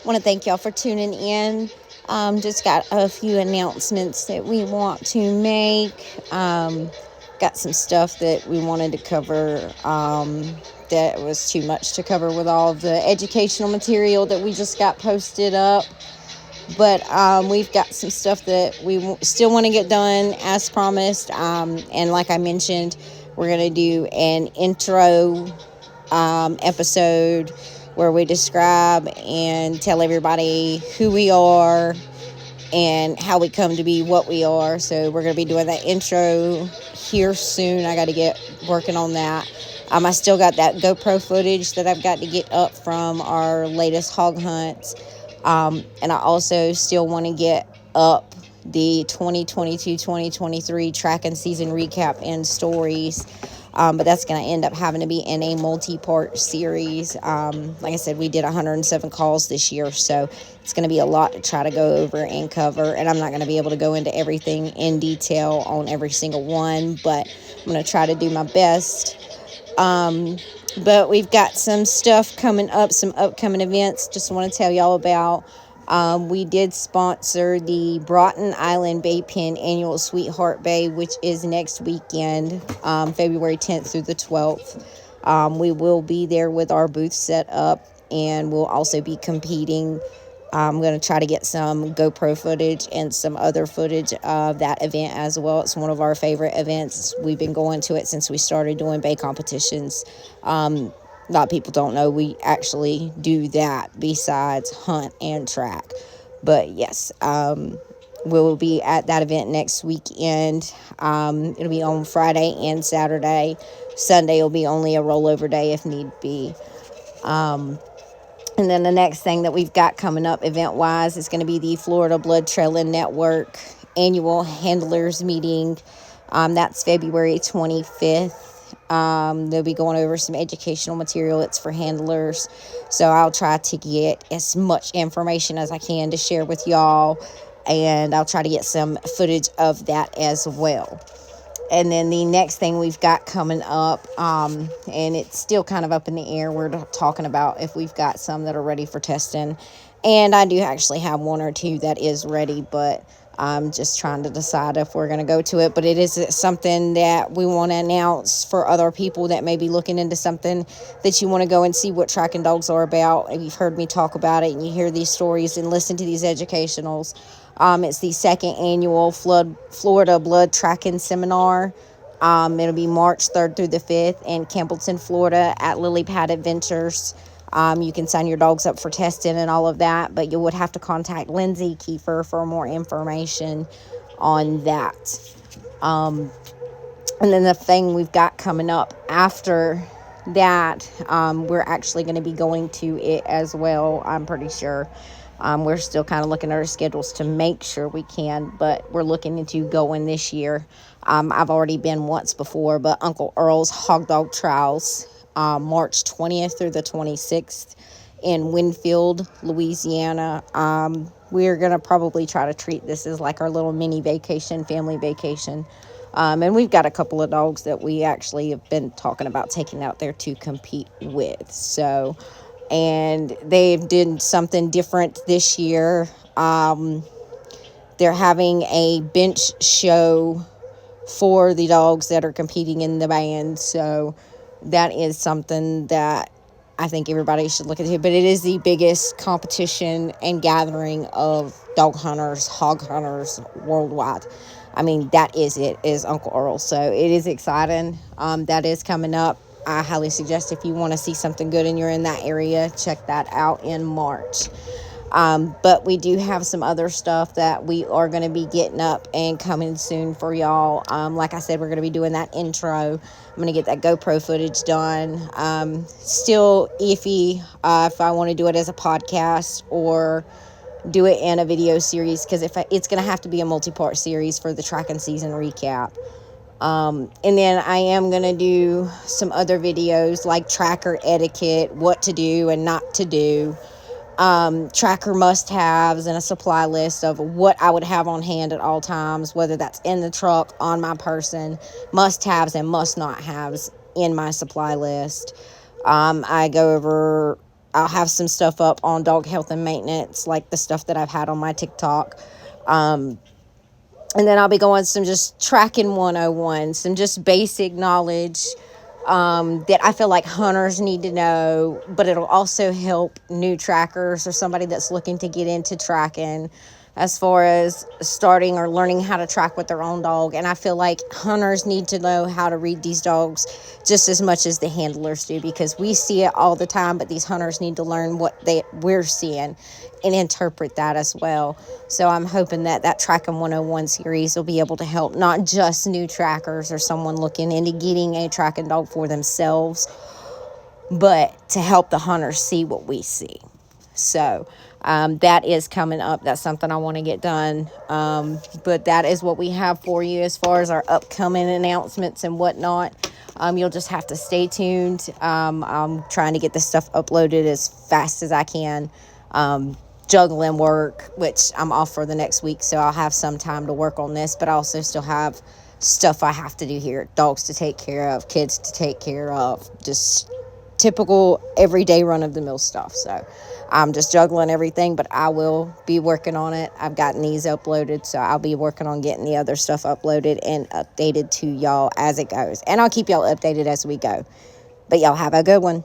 Want to thank y'all for tuning in. Just got a few announcements that we want to make. Got some stuff that we wanted to cover that was too much to cover with all of the educational material that we just got posted up. But we've got some stuff that we still want to get done as promised. And like I mentioned, we're going to do an intro episode where we describe and tell everybody who we are and how we come to be what we are. So we're going to be doing that intro here soon. I got to get working on that. I still got that GoPro footage that I've got to get up from our latest hog hunts. And I also still want to get up the 2022-2023 tracking season recap and stories. But that's going to end up having to be in a multi-part series. Like I said, we did 107 calls this year, so it's going to be a lot to try to go over and cover. And I'm not going to be able to go into everything in detail on every single one, but I'm going to try to do my best. But we've got some stuff coming up, some upcoming events. Just want to tell y'all about. We did sponsor the Broughton Island Bay Pen Annual Sweetheart Bay, which is next weekend, February 10th through the 12th. We will be there with our booth set up, and we'll also be competing. I'm going to try to get some GoPro footage and some other footage of that event as well. It's one of our favorite events. We've been going to it since we started doing bay competitions. A lot of people don't know we actually do that besides hunt and track. But yes, we'll be at that event next weekend. It'll be on Friday and Saturday. Sunday will be only a rollover day if need be. And then the next thing that we've got coming up event-wise is going to be the Florida Blood Trailing Network annual handlers meeting. That's February 25th. They'll be going over some educational material. It's for handlers. So I'll try to get as much information as I can to share with y'all. And I'll try to get some footage of that as well. And then the next thing we've got coming up, and it's still kind of up in the air. We're talking about if we've got some that are ready for testing. And I do actually have one or two that is ready, but I'm just trying to decide if we're going to go to it. But it is something that we want to announce for other people that may be looking into something that you want to go and see what tracking dogs are about. If you've heard me talk about it and you hear these stories and listen to these educationals, it's the second annual Florida Blood Tracking Seminar. It'll be March 3rd through the 5th in Campbellton, Florida at Lily Pad Adventures. You can sign your dogs up for testing and all of that, but you would have to contact Lindsay Kiefer for more information on that. And then the thing we've got coming up after that, we're actually going to be going to it as well, I'm pretty sure. We're still kind of looking at our schedules to make sure we can, but we're looking into going this year. I've already been once before, but Uncle Earl's Hog Dog Trials, March 20th through the 26th in Winfield, Louisiana. We're going to probably try to treat this as like our little mini vacation, family vacation. And we've got a couple of dogs that we actually have been talking about taking out there to compete with. So, and they did something different this year. They're having a bench show for the dogs that are competing in the band. So that is something that I think everybody should look into. But it is the biggest competition and gathering of dog hunters, hog hunters worldwide. I mean, that is it, is Uncle Earl. So it is exciting. That is coming up. I highly suggest if you want to see something good and you're in that area, check that out in March. But we do have some other stuff that we are going to be getting up and coming soon for y'all. Like I said, we're going to be doing that intro. I'm going to get that GoPro footage done. Still iffy if I want to do it as a podcast or do it in a video series, because it's going to have to be a multi-part series for the tracking season recap. And then I am going to do some other videos like tracker etiquette, what to do and not to do, tracker must-haves, and a supply list of what I would have on hand at all times, whether that's in the truck, on my person, must-haves and must-not-haves in my supply list. I go over I'll have some stuff up on dog health and maintenance, like the stuff that I've had on my TikTok. And then I'll be going some just tracking 101, some just basic knowledge that I feel like hunters need to know, but it'll also help new trackers or somebody that's looking to get into tracking as far as starting or learning how to track with their own dog. And I feel like hunters need to know how to read these dogs just as much as the handlers do, because we see it all the time, but these hunters need to learn what we're seeing and interpret that as well. So I'm hoping that Tracking 101 series will be able to help not just new trackers or someone looking into getting a tracking dog for themselves, but to help the hunters see what we see. So that is coming up. That's something I want to get done. But that is what we have for you as far as our upcoming announcements and whatnot. You'll just have to stay tuned. I'm trying to get this stuff uploaded as fast as I can. Juggling work, which I'm off for the next week, so I'll have some time to work on this, but I also still have stuff I have to do here. Dogs to take care of, kids to take care of, just typical everyday run-of-the-mill stuff. So I'm just juggling everything, but I will be working on it. I've gotten these uploaded, so I'll be working on getting the other stuff uploaded and updated to y'all as it goes. And I'll keep y'all updated as we go. But y'all have a good one.